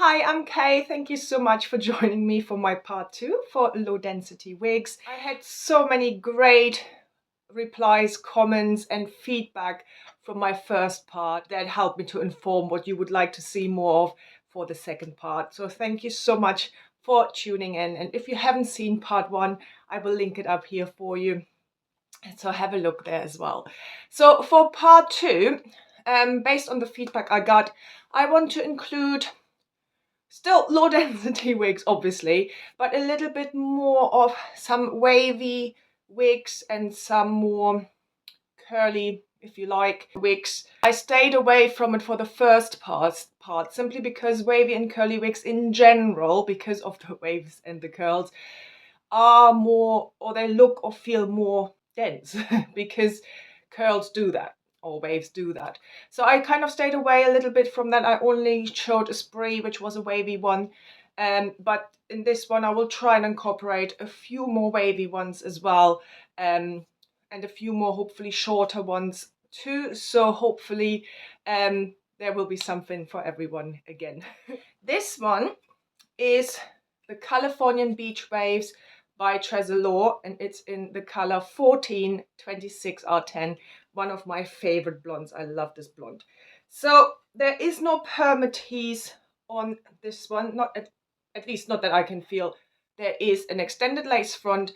Hi, I'm Cade. Thank you so much for joining me for my part 2 for low density wigs. I had so many great replies, comments and feedback from my first part that helped me to inform what you would like to see more of for the second part. So thank you so much for tuning in. And if you haven't seen part 1, I will link it up here for you. So have a look there as well. So for part 2, based on the feedback I got, I want to include still low density wigs, obviously, but a little bit more of some wavy wigs and some more curly, if you like, wigs. I stayed away from it for the first part simply because wavy and curly wigs in general, because of the waves and the curls, are more, or they look or feel more dense because curls do that or waves do that. So I kind of stayed away a little bit from that. I only showed a spray which was a wavy one, but in this one I will try and incorporate a few more wavy ones as well, and a few more hopefully shorter ones too, so hopefully there will be something for everyone again. This one is the Californian Beach Waves by Treasure, and it's in the color 1426R10, one of my favorite blondes. I love this blonde. So there is no permatease on this one, not at least not that I can feel. There is an extended lace front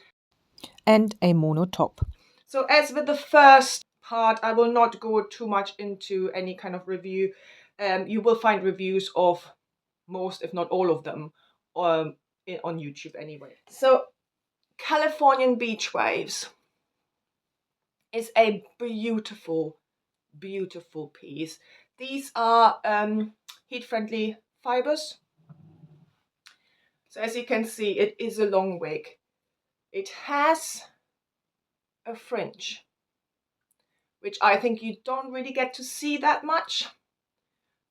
and a mono top. So as with the first part, I will not go too much into any kind of review. You will find reviews of most, if not all of them, on YouTube anyway. So Californian Beach Waves is a beautiful, beautiful piece. These are heat-friendly fibers. So as you can see, it is a long wig. It has a fringe, which I think you don't really get to see that much.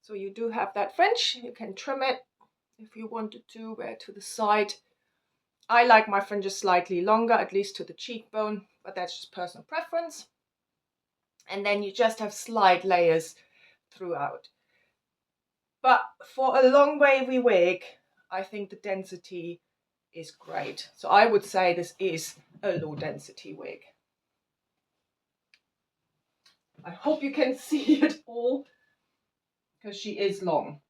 So you do have that fringe. You can trim it if you wanted to, wear to the side. I like my fringes slightly longer, at least to the cheekbone, but that's just personal preference. And then you just have slight layers throughout. But for a long wavy wig, I think the density is great. So I would say this is a low density wig. I hope you can see it all because she is long.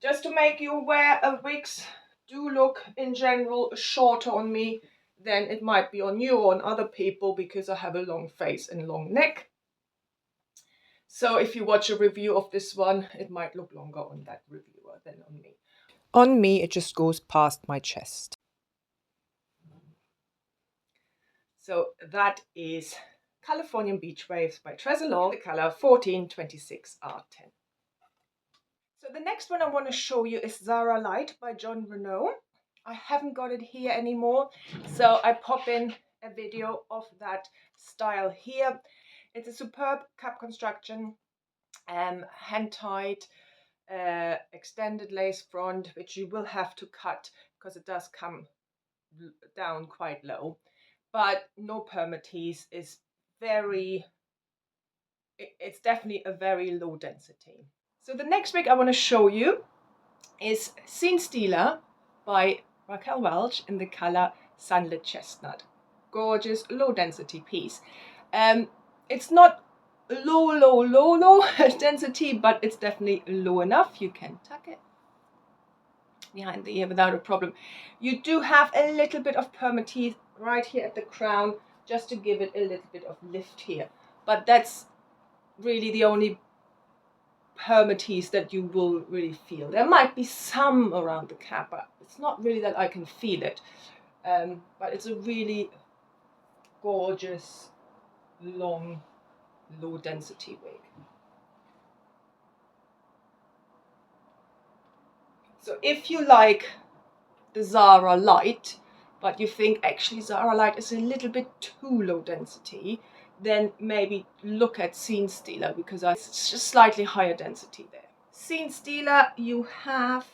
Just to make you aware, wigs do look in general shorter on me than it might be on you or on other people because I have a long face and long neck. So if you watch a review of this one, it might look longer on that reviewer than on me. On me, it just goes past my chest. So that is Californian Beach Waves by Treasure, the color 1426R10. So the next one I want to show you is Zara Light by John Renault. I haven't got it here anymore, so I pop in a video of that style here. It's a superb cap construction, hand-tied, extended lace front, which you will have to cut because it does come down quite low. But no permatease, is it's definitely a very low density. So the next wig I want to show you is Scene Stealer by Raquel Welch in the color Sunlit Chestnut. Gorgeous low density piece. It's not low density, but it's definitely low enough. You can tuck it behind the ear without a problem. You do have a little bit of permatease right here at the crown just to give it a little bit of lift here, but that's really the only permatease that you will really feel. There might be some around the cap, but it's not really that I can feel it. But it's a really gorgeous, long, low density wig. So if you like the Zara Light, but you think actually Zara Light is a little bit too low density, then maybe look at Scene Stealer because it's just slightly higher density there. Scene Stealer, you have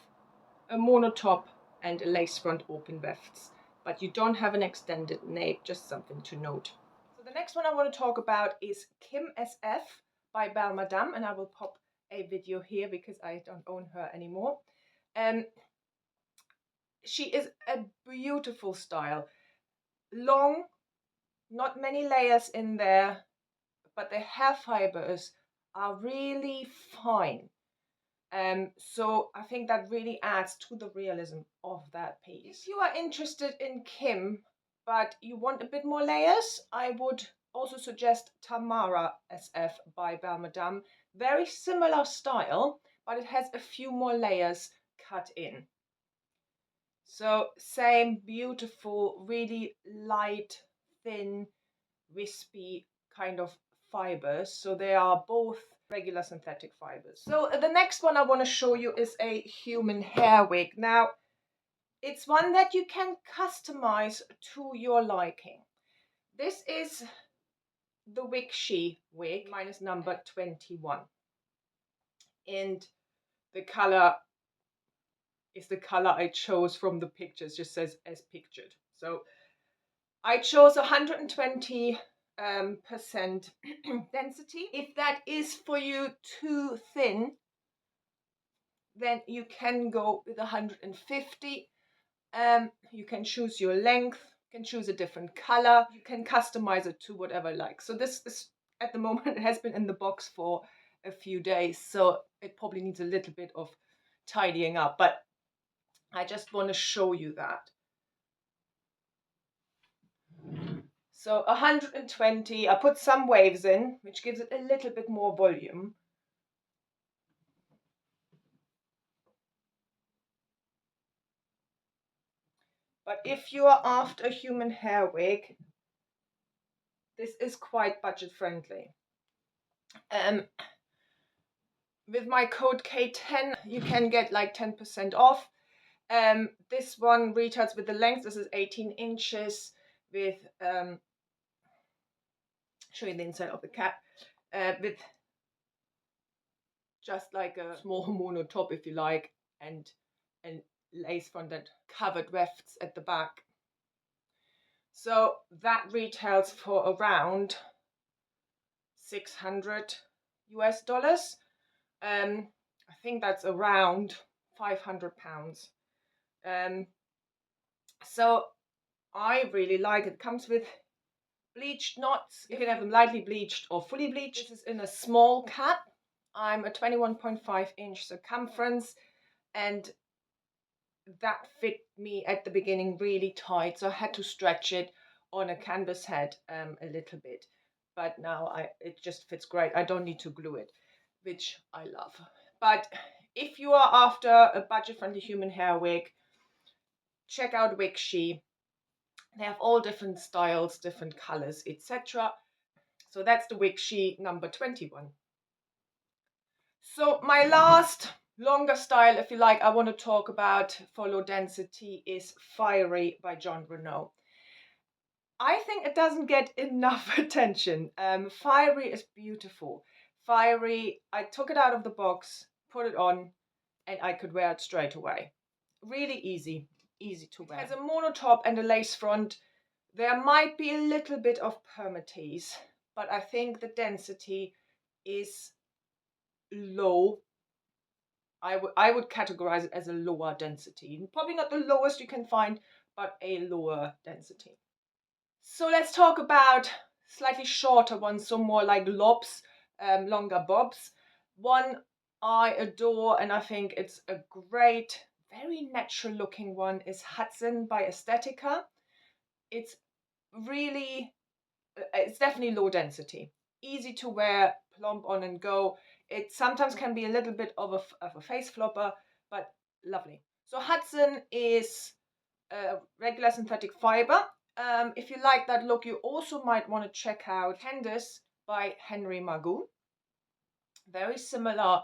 a mono top and a lace front open wefts, but you don't have an extended nape, just something to note. So the next one I want to talk about is Kim SF by Bal Madam, and I will pop a video here because I don't own her anymore. She is a beautiful style. Long, not many layers in there, but the hair fibers are really fine. So I think that really adds to the realism of that piece. If you are interested in Kim, but you want a bit more layers, I would also suggest Tamara SF by Bal Madam. Very similar style, but it has a few more layers cut in. So same beautiful, really light, thin, wispy kind of fibers. So they are both regular synthetic fibers. So the next one I want to show you is a human hair wig. Now, it's one that you can customize to your liking. This is the Wig She wig, minus number 21. And the color is the color I chose from the pictures, just says as pictured. So I chose 120 percent density. If that is for you too thin, then you can go with 150. You can choose your length, you can choose a different color, you can customize it to whatever you like. So this is, at the moment, it has been in the box for a few days, so it probably needs a little bit of tidying up, but I just want to show you that. So 120, I put some waves in, which gives it a little bit more volume. But if you are after a human hair wig, this is quite budget friendly. With my code Cade10, you can get like 10% off. This one retails with the length. This is 18 inches with, show you the inside of the cap, with just like a small mono top if you like, and lace front and covered wefts at the back. So that retails for around 600 US dollars. I think that's around 500 pounds. So I really like it. It comes with bleached knots. You can have them lightly bleached or fully bleached. This is in a small cap. I'm a 21.5 inch circumference, and that fit me at the beginning really tight, so I had to stretch it on a canvas head a little bit, but now it just fits great. I don't need to glue it, which I love. But if you are after a budget-friendly human hair wig, check out Wig She. They have all different styles, different colors, etc. So that's the Wig She number 21. So my last longer style, if you like, I want to talk about for low density is Fiery by John Renault. I think it doesn't get enough attention. Fiery is beautiful. Fiery, I took it out of the box, put it on, and I could wear it straight away. Really easy to wear. It has a mono top and a lace front. There might be a little bit of permatease, but I think the density is low. I would categorize it as a lower density. Probably not the lowest you can find, but a lower density. So let's talk about slightly shorter ones, so more like lobs, longer bobs. One I adore, and I think it's a great, very natural looking one, is Hudson by Aesthetica. It's really, it's definitely low density. Easy to wear, plump on and go. It sometimes can be a little bit of a face flopper, but lovely. So Hudson is a regular synthetic fiber. If you like that look, you also might want to check out Candace by Henry Magoo. Very similar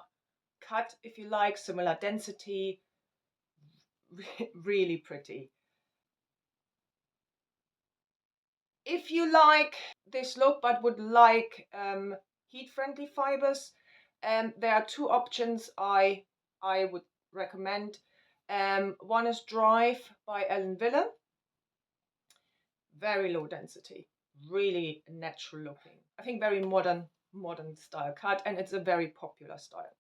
cut, if you like, similar density. Really pretty. If you like this look but would like heat-friendly fibers, there are two options I would recommend. One is Drive by Ellen Wille. Very low density, really natural looking. I think very modern style cut, and it's a very popular style.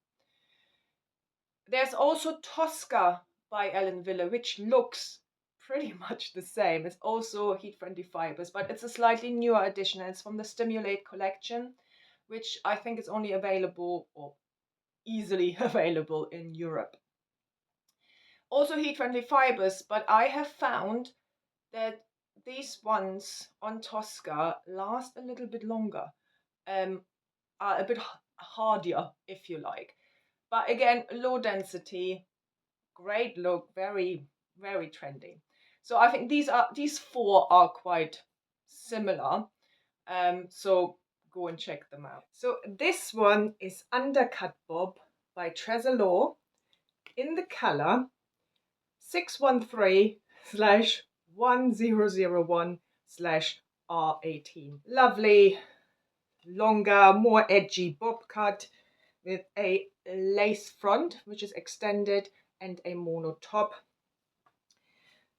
There's also Tosca by Ellen Wille, which looks pretty much the same. It's also heat-friendly fibers, but it's a slightly newer edition, and it's from the Stimulate collection, which I think is only available or easily available in Europe. Also heat-friendly fibers, but I have found that these ones on Tosca last a little bit longer, are a bit hardier, if you like. But again, low density, great look, very, very trendy. So I think these four are quite similar. So go and check them out. So this one is Undercut Bob by Trezor in the color 613/1001/R18. Lovely, longer, more edgy bob cut with a lace front, which is extended, and a mono top.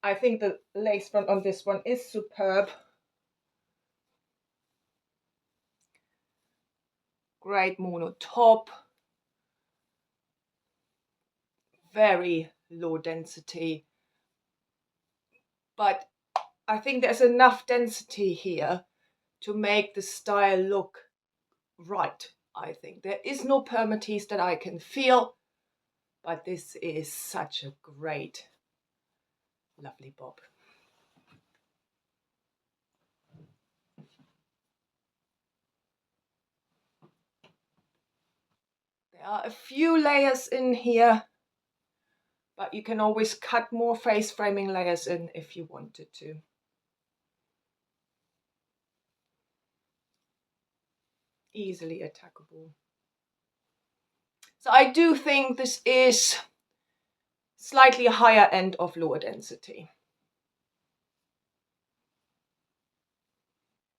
I think the lace front on this one is superb. Great mono top. Very low density. But I think there's enough density here to make the style look right, I think. There is no permatease that I can feel, but this is such a great, lovely bob. There are a few layers in here, but you can always cut more face framing layers in if you wanted to. Easily attackable. So I do think this is slightly higher end of lower density.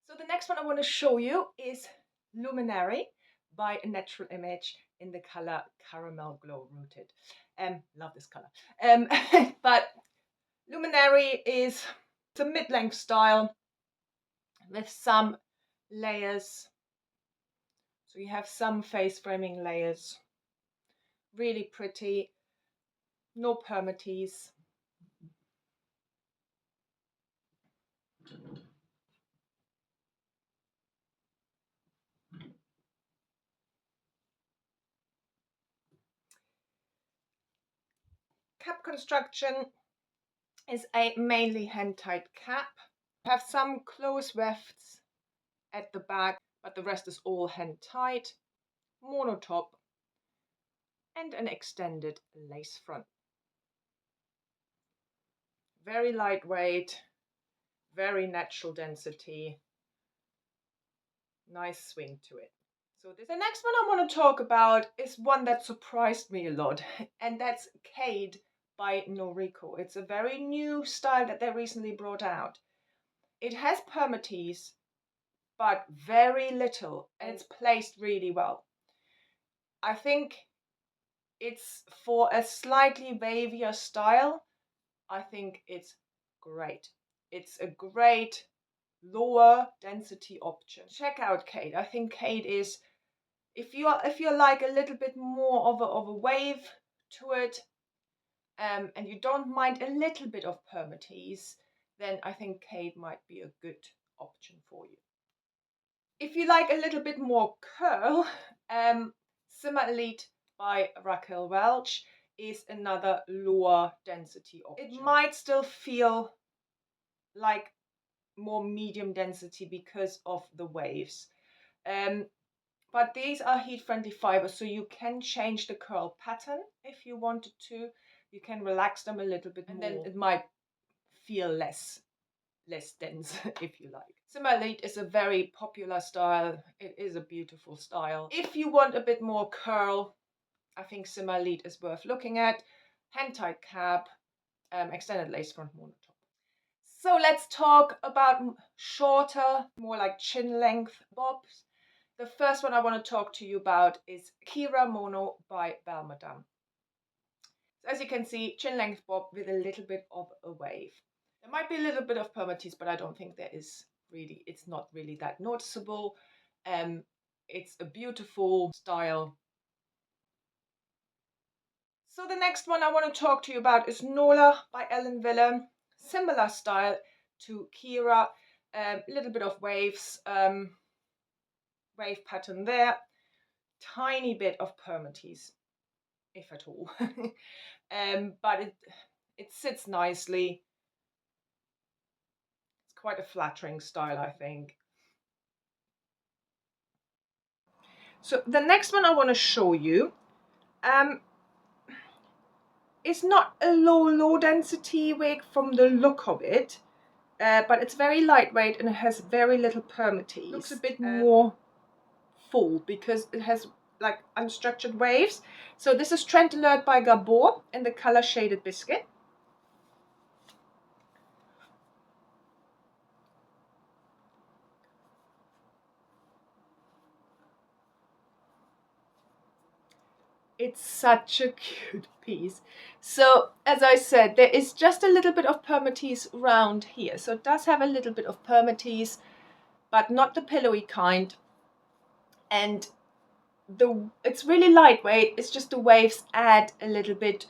So the next one I want to show you is Luminary by Natural Image in the color Caramel Glow Rooted. Love this color. But Luminary is a mid-length style with some layers. So you have some face framing layers. Really pretty. No permatease. Cap construction is a mainly hand-tied cap. Have some close wefts at the back, but the rest is all hand-tied. Mono top and an extended lace front. Very lightweight, very natural density. Nice swing to it. So the next one I want to talk about is one that surprised me a lot, and that's Cade by Noriko. It's a very new style that they recently brought out. It has permatease, but very little, and it's placed really well. I think it's for a slightly wavier style. I think it's great. It's a great lower density option. Check out Cade. I think Cade is, if you're like a little bit more of a wave to it, and you don't mind a little bit of permatease, then I think Cade might be a good option for you. If you like a little bit more curl, Simmer Elite by Raquel Welch is another lower density option. It might still feel like more medium density because of the waves. But these are heat-friendly fibers, so you can change the curl pattern if you wanted to. You can relax them a little bit more, and then it might feel less dense, if you like. Simmer Elite is a very popular style. It is a beautiful style. If you want a bit more curl, I think Simmer Elite is worth looking at. Hand-tied cap, extended lace front monotop. So let's talk about shorter, more like chin length bobs. The first one I want to talk to you about is Kira Mono by Bal Madam. So as you can see, chin length bob with a little bit of a wave. There might be a little bit of permatease, but I don't think there is really, it's not really that noticeable. It's a beautiful style. So the next one I want to talk to you about is NOLA by Ellen Wille. Similar style to Kira, a little bit of waves, wave pattern there, tiny bit of permatease, if at all. But it sits nicely. It's quite a flattering style, I think. So the next one I want to show you is not a low density wig from the look of it, but it's very lightweight and it has very little permatease. Looks a bit more full because it has like unstructured waves. So this is Trend Alert by Gabor in the color Shaded Biscuit. It's such a cute piece. So as I said, there is just a little bit of permatease around here. So it does have a little bit of permatease, but not the pillowy kind. And it's really lightweight. It's just the waves add a little bit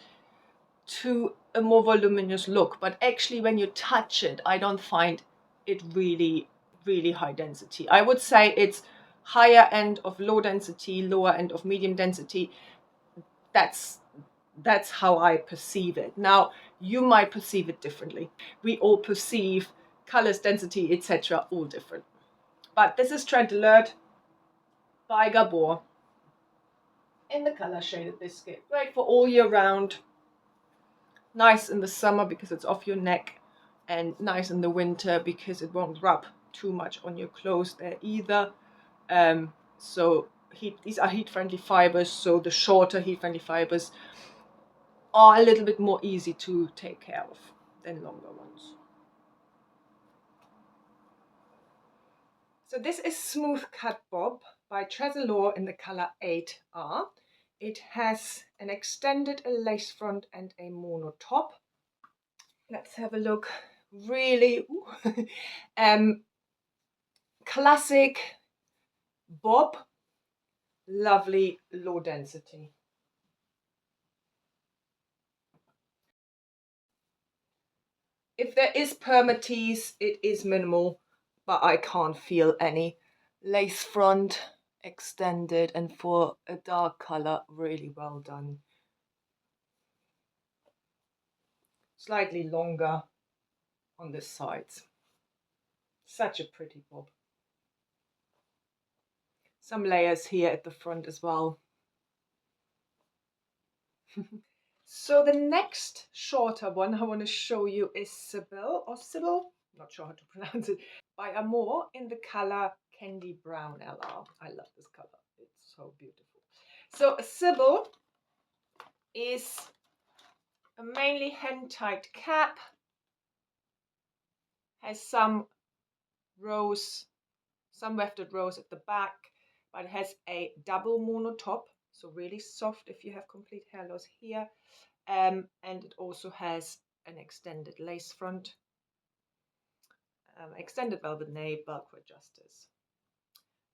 to a more voluminous look. But actually when you touch it, I don't find it really high density. I would say it's higher end of low density, lower end of medium density. That's how I perceive it. Now, you might perceive it differently. We all perceive colors, density, etc. all different. But this is Trend Alert by Gabor in the color Shaded Biscuit. Great for all year round. Nice in the summer because it's off your neck, and nice in the winter because it won't rub too much on your clothes there either. So these are heat-friendly fibers, so the shorter heat-friendly fibers are a little bit more easy to take care of than longer ones. So this is Smooth Cut Bob by Tresilor in the color 8R. It has an extended lace front and a mono top. Let's have a look. Really classic bob, lovely low density. If there is permatease, it is minimal, but I can't feel any. Lace front, extended, and for a dark color, really well done. Slightly longer on the sides. Such a pretty bob. Some layers here at the front as well. So the next shorter one I want to show you is Sybil, not sure how to pronounce it, by Amore in the color Candy Brown LR. I love this color. It's so beautiful. So Sybil is a mainly hand-tied cap, has some rows, some wefted rows at the back, but it has a double mono top, so really soft if you have complete hair loss here. And it also has an extended lace front, extended velvet nape, velcro adjusters,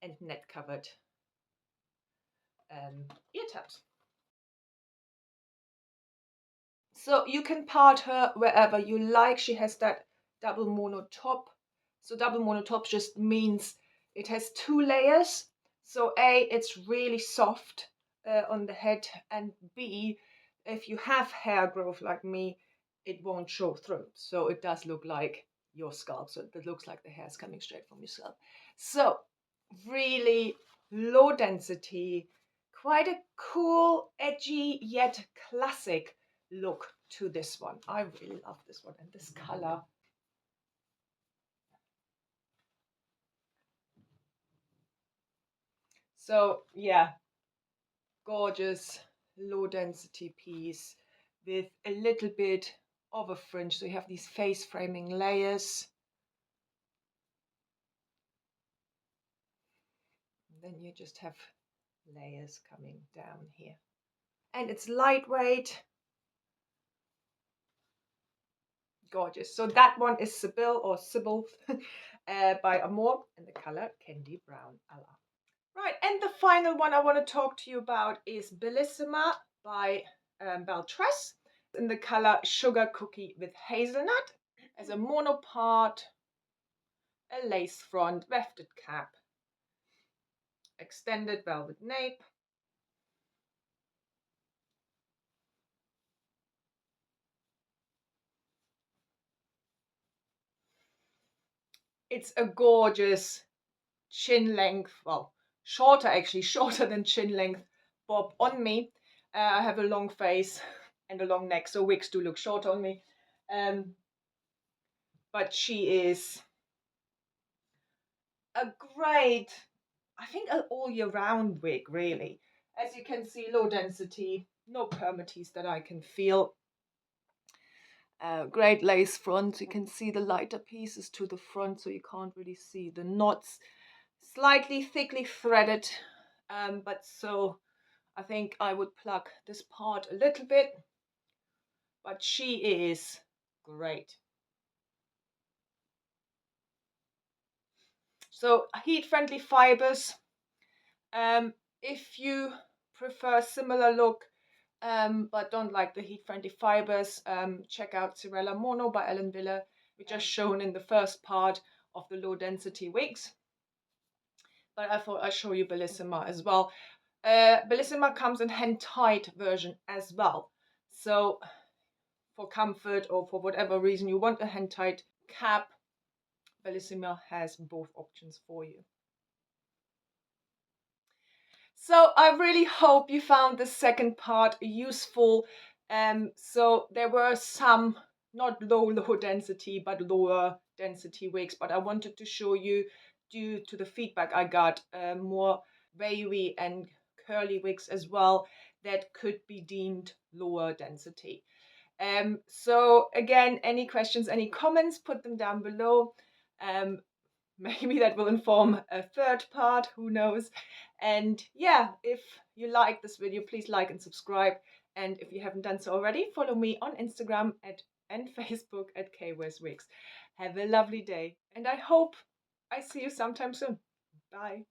and net covered ear tabs. So you can part her wherever you like. She has that double mono top. So double mono top just means it has two layers. So A, it's really soft on the head, and B, if you have hair growth like me, it won't show through. So it does look like your scalp. So it looks like the hair is coming straight from your scalp. So really low density, quite a cool, edgy, yet classic look to this one. I really love this one and this color. So yeah, gorgeous low density piece with a little bit of a fringe. So you have these face framing layers. And then you just have layers coming down here. And it's lightweight. Gorgeous. So that one is Sybil by Amore in the color Candy Brown LR. Right, and the final one I want to talk to you about is Bellissima by Bal Tress in the color Sugar Cookie with Hazelnut. As a mono part, a lace front, wefted cap, extended velvet nape, it's a gorgeous chin length, well, shorter actually, shorter than chin length bob on me. I have a long face and a long neck, so wigs do look short on me. But she is a great, I think, an all year round wig, really. As you can see, low density, no permatease that I can feel. Great lace front. You can see the lighter pieces to the front, so you can't really see the knots. Slightly thickly threaded, but so I think I would pluck this part a little bit. But she is great. So heat-friendly fibers. If you prefer similar look, but don't like the heat-friendly fibers, check out Cirella Mono by Ellen Willer, which are shown in the first part of the low-density wigs. But I thought I'd show you Bellissima as well. Bellissima comes in hand-tied version as well. So for comfort or for whatever reason you want a hand-tied cap, Bellissima has both options for you. So I really hope you found the second part useful. So there were some not low density but lower density wigs, but I wanted to show you, due to the feedback I got, more wavy and curly wigs as well that could be deemed lower density. So again, any questions, any comments, put them down below. Maybe that will inform a third part, who knows. And yeah, if you like this video, please like and subscribe. And if you haven't done so already, follow me on Instagram and Facebook at KWearsWigs. Have a lovely day, and I hope I see you sometime soon. Bye.